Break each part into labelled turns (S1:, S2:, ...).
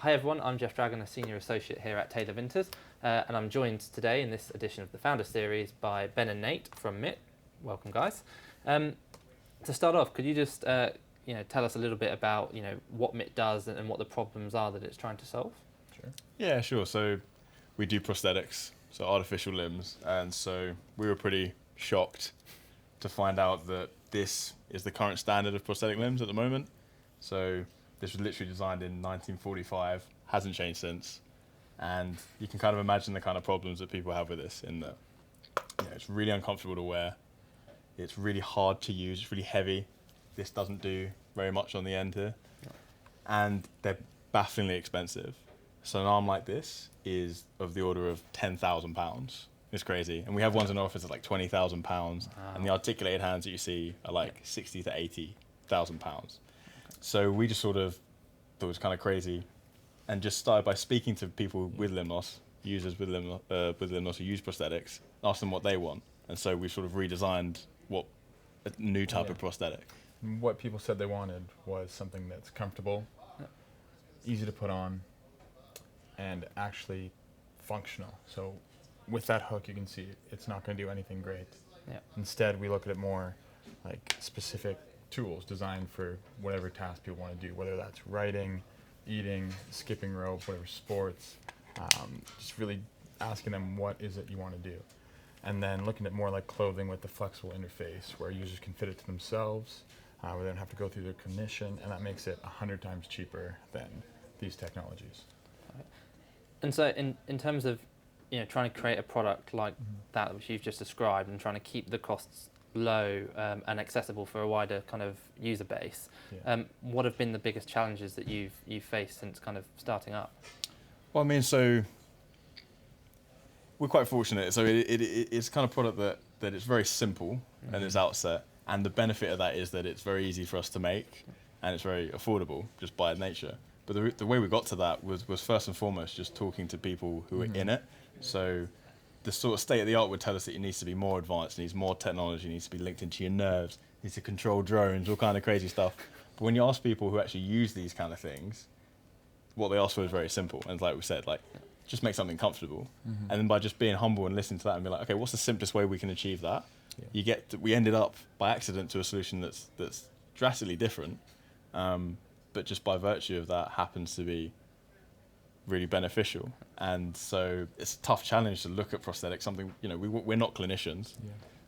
S1: Hi everyone, I'm Geoff Dragon, a Senior Associate here at Taylor Vinters, and I'm joined today in this edition of the Founder Series by Ben and Nate from Mitt. Welcome guys. To start off, could you just tell us a little bit about what Mitt does and what the problems are that it's trying to solve?
S2: Sure. Yeah, sure. So we do prosthetics, so artificial limbs, and so we were pretty shocked to find out that this is the current standard of prosthetic limbs at the moment. So this was literally designed in 1945, hasn't changed since, and you can kind of imagine the kind of problems that people have with this in that it's really uncomfortable to wear, it's really hard to use, it's really heavy, this doesn't do very much on the end here, and they're bafflingly expensive. So an arm like this is of the order of £10,000. It's crazy. And we have ones in our office at like £20,000, wow. And the articulated hands that you see are like £60,000 to £80,000. So we just sort of thought it was kind of crazy, and just started by speaking to people with limb loss, users with limb loss who use prosthetics, asked them what they want, and so we sort of redesigned a new type of prosthetic.
S3: What people said they wanted was something that's comfortable, easy to put on, and actually functional. So with that hook, you can see it's not going to do anything great.
S1: Yeah.
S3: Instead, we look at it more like specific tools designed for whatever task people want to do, whether that's writing, eating, skipping rope, whatever sports, just really asking them what is it you want to do. And then looking at more like clothing with the flexible interface where users can fit it to themselves, where they don't have to go through their clinician, and that makes it 100 times cheaper than these technologies.
S1: And so in terms of trying to create a product like that which you've just described and trying to keep the costs low and accessible for a wider kind of user base, what have been the biggest challenges that you've faced since kind of starting up?
S2: Well, I mean, so we're quite fortunate. So it's kind of product that it's very simple in its outset, and the benefit of that is that it's very easy for us to make, and it's very affordable just by nature. But the way we got to that was first and foremost just talking to people who are in it. So the sort of state of the art would tell us that it needs to be more advanced, it needs more technology, it needs to be linked into your nerves, it needs to control drones, all kind of crazy stuff. But when you ask people who actually use these kind of things, what they ask for is very simple. And like we said, like, just make something comfortable. And then by just being humble and listening to that and be like, okay, what's the simplest way we can achieve that? We ended up by accident to a solution that's drastically different, but just by virtue of that happens to be really beneficial. And so it's a tough challenge to look at prosthetics, something, we're not clinicians,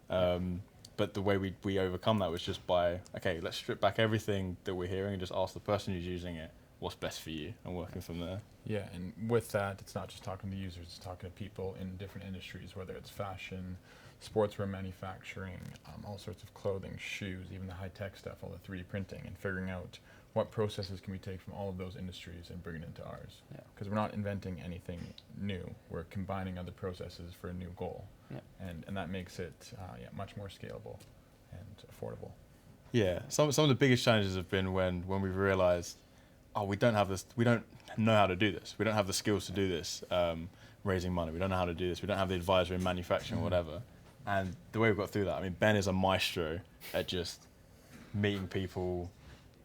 S2: but the way we overcome that was just by, okay, let's strip back everything that we're hearing and just ask the person who's using it what's best for you, and working from there.
S3: Yeah, and with that, it's not just talking to users, it's talking to people in different industries, whether it's fashion, sportswear manufacturing, all sorts of clothing, shoes, even the high-tech stuff, all the 3D printing, and figuring out what processes can we take from all of those industries and bring it into ours. Because we're not inventing anything new, we're combining other processes for a new goal. And that makes it much more scalable and affordable.
S2: Yeah, some of the biggest challenges have been when we've realized, we don't know how to do this. We don't have the skills to do this, raising money. We don't know how to do this. We don't have the advisory in manufacturing or whatever. And the way we've got through that, I mean, Ben is a maestro at just meeting people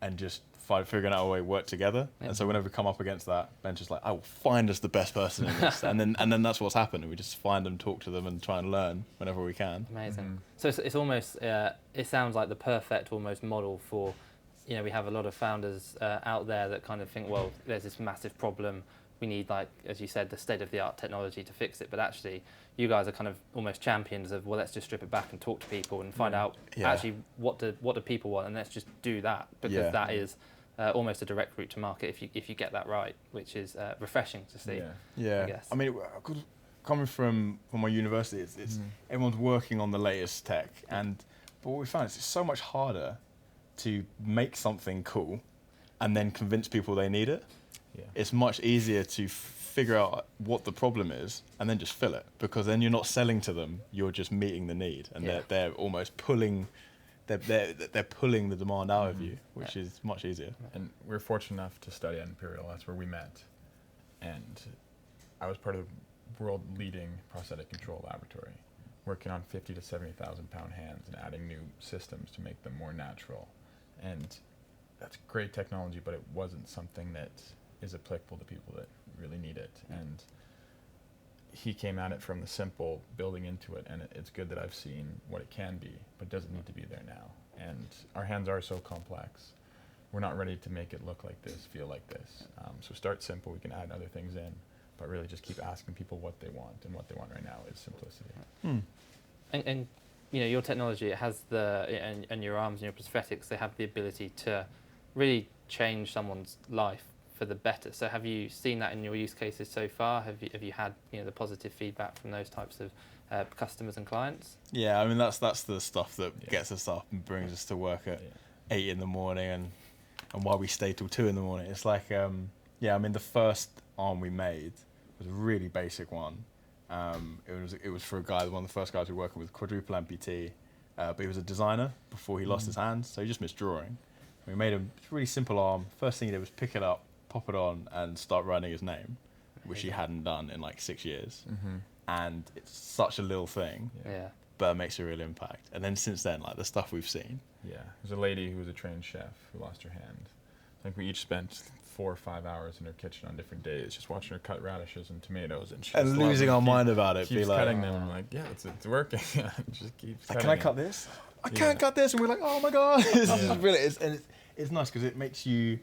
S2: and just figuring out a way to work together. And so whenever we come up against that, Ben's just like, "I will find us the best person in this." and then that's what's happened. And we just find them, talk to them, and try and learn whenever we can.
S1: Amazing. So it's almost, it sounds like the perfect almost model for, we have a lot of founders out there that kind of think, well, there's this massive problem. We need, like, as you said, the state-of-the-art technology to fix it. But actually, you guys are kind of almost champions of, well, let's just strip it back and talk to people and find out actually what do people want, and let's just do that, because that is almost a direct route to market if you get that right, which is refreshing to see. I guess.
S2: I mean, coming from my university, it's everyone's working on the latest tech, but what we found is it's so much harder to make something cool and then convince people they need it. It's much easier to figure out what the problem is and then just fill it, because then you're not selling to them, you're just meeting the need, and they're almost pulling they're pulling the demand out of you, which is much easier.
S3: And we're fortunate enough to study at Imperial. That's where we met, and I was part of the world leading prosthetic control laboratory, working on 50 to 70,000 pound hands and adding new systems to make them more natural. And that's great technology, but it wasn't something that is applicable to people that really need it. And he came at it from the simple, building into it, and it's good that I've seen what it can be, but it doesn't need to be there now. And our hands are so complex. We're not ready to make it look like this, feel like this. So start simple, we can add other things in, but really just keep asking people what they want, and what they want right now is simplicity.
S1: And you know, your technology, it has and your arms and your prosthetics, they have the ability to really change someone's life for the better. So have you seen that in your use cases so far? Have you had, you know, the positive feedback from those types of customers and clients?
S2: Yeah, I mean that's the stuff that gets us up and brings us to work at 8 in the morning, and why we stay till 2 in the morning. It's like I mean the first arm we made was a really basic one. It was for a guy, one of the first guys we were working with, quadruple amputee, but he was a designer before he lost his hands, so he just missed drawing. We made a really simple arm. First thing he did was pick it up, pop it on, and start writing his name, which he hadn't done in like 6 years. And it's such a little thing, but it makes a real impact. And then since then, like the stuff we've seen.
S3: Yeah, there's a lady who was a trained chef who lost her hand. I think we each spent 4 or 5 hours in her kitchen on different days, just watching her cut radishes and tomatoes, and
S2: losing our mind about it.
S3: Keeps cutting them, and I'm like, yeah, it's working. Just keeps.
S2: Can I cut this? I can't cut this, and we're like, oh my god, this is really. It's nice because it makes you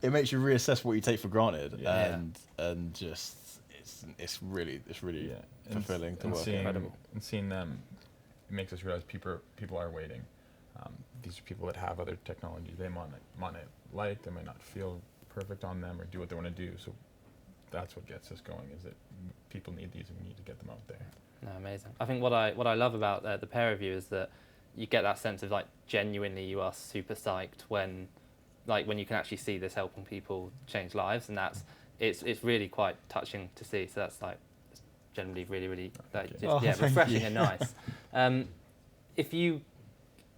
S2: reassess what you take for granted, and just it's really fulfilling to work.
S3: And seeing them, it makes us realize people are waiting. These are people that have other technology they might like, they might not feel perfect on them or do what they want to do. So that's what gets us going, is that people need these and we need to get them out there.
S1: No, amazing. I think what I love about the pair of you is that you get that sense of like genuinely you are super psyched when you can actually see this helping people change lives, and it's really quite touching to see. So that's like generally really refreshing and nice.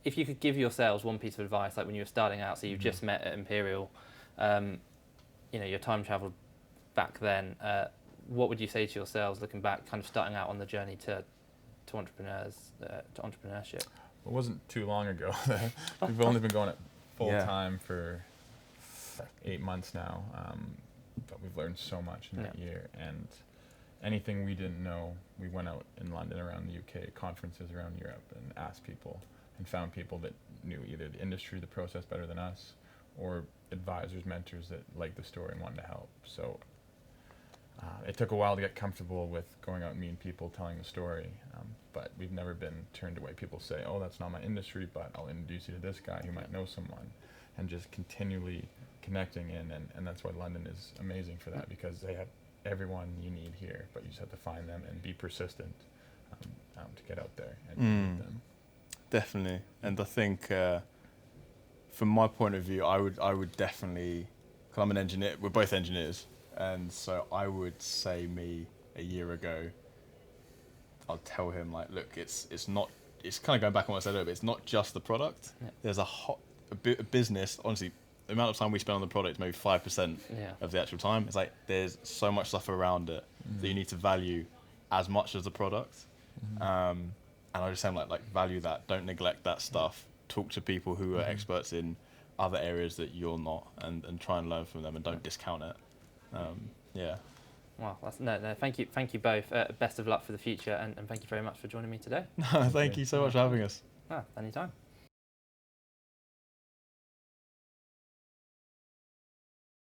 S1: If you could give yourselves one piece of advice, like when you were starting out, so you've just met at Imperial, you know, your time travelled back then, what would you say to yourselves looking back, kind of starting out on the journey to entrepreneurship?
S3: It wasn't too long ago. We've only been going at full time for 8 months now, but we've learned so much in that year. And anything we didn't know, we went out in London, around the UK, conferences around Europe, and asked people, and found people that knew either the industry, the process better than us, or advisors, mentors that liked the story and wanted to help. So it took a while to get comfortable with going out and meeting people, telling the story, but we've never been turned away. People say, oh, that's not my industry, but I'll introduce you to this guy who might know someone, and just continually connecting in, and that's why London is amazing for that, because they have everyone you need here, but you just have to find them and be persistent to get out there and meet them.
S2: Definitely, and I think from my point of view, I would definitely, because I'm an engineer, we're both engineers, and so I would say me a year ago, I'll tell him like, look, it's not, it's kind of going back on what I said earlier, but it's not just the product. There's a business, honestly, the amount of time we spend on the product, maybe 5% of the actual time. It's like there's so much stuff around it that you need to value as much as the product. And I just say like value that, don't neglect that stuff. Talk to people who are experts in other areas that you're not, and try and learn from them, and don't discount it.
S1: Well, thank you both. Best of luck for the future, and thank you very much for joining me today.
S2: Thank you so much for having us.
S1: Anytime.